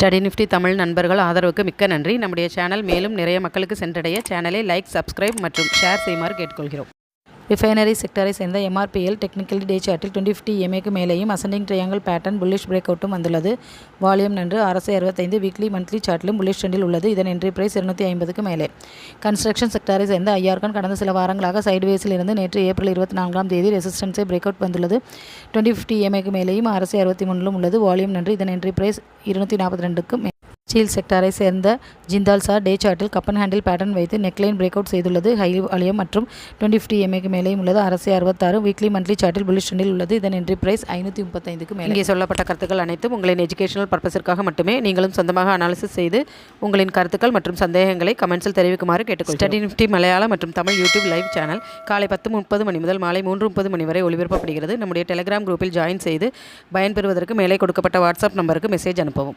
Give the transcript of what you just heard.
Study Nifty Tamil நண்பர்கள் ஆதரவுக்கு மிக்க நன்றி. நம்முடைய சேனல் மேலும் நிறைய மக்களுக்கு சென்றடைய சேனலை லைக், சப்ஸ்கிரைப் மற்றும் ஷேர் செய்யுமாறு கேட்டுக்கொள்கிறோம். ரிஃபைனரி செக்டரை சேர்ந்த MRPL டெக்னிக்கல் டே சார்ட்டில் 2050 EMAக்கு மேலேயும் அசெண்டிங் ட்ரையாங்கிள் பேட்டர்ன் புல்லிஷ் பிரேக் அவுட்டும் வந்துள்ளது. வால்யூம் நன்று 665 வீக்லி மந்த்லி சார்ட்டிலும் புல்லிஷ் ட்ரெண்டில் உள்ளது. இதன் என்ட்ரி பிரைஸ் 250க்கு மேலே. கன்ஸ்ட்ரக்ஷன் செக்டரை சேர்ந்த IRCON கடந்த சில வாரங்களாக சைட்வேஸில் இருந்து நேற்று ஏப்ரல் 24ஆம் தேதி ரெசிஸ்டன்ஸை பிரேக் அவுட் வந்துள்ளது. 2050 EMAக்கு மேலேயும் 663லும் உள்ளது. வால்யூம் நன்று. இதன் என்ட்ரி பிரைஸ் 242க்கு மேலே. ஸ்டீல் செக்டரை சேர்ந்த ஜிந்தால் சார் டே சார்ட்டில் கப் அண்ட் ஹேண்டில் பேட்டர்ன் வைத்து நெக்லைன் பிரேக் அவுட் செய்துள்ளது. ஹை வால்யூம் மற்றும் 2050 EMAக்கு மேலேயும் உள்ளது. 666 வீக்லி மந்த்லி சார்ட்டில் புல்லிஷ் ட்ரெண்டில் உள்ளது. இதன் என்ட்ரி பிரைஸ் 535க்கு மேலே. இங்கே சொல்லப்பட்ட கருத்துக்கள் அனைத்தும் உங்களின் எஜுகேஷனல் பர்பஸிற்காக மட்டுமே. நீங்களும் சொந்தமாக அனாலிசிஸ் செய்து உங்களின் கருத்துக்கள் மற்றும் சந்தேகங்களை கமெண்ட்ஸில் தெரிவிக்குமாறு கேட்டுக்கொள்கிறேன். ஸ்டடி நிஃப்டி மலையாளம் மற்றும் தமிழ் யூடியூப் லைவ் சேனல் காலை 10:30 மணி முதல் மாலை 3:30 மணி வரை ஒளிபரப்பப்படுகிறது. நம்முடைய டெலிகிராம் குரூப்பில் ஜாயின் செய்து பயன்பெறுவதற்கு மேலே கொடுக்கப்பட்ட வாட்ஸ்அப் நம்பருக்கு மெசேஜ் அனுப்பவும்.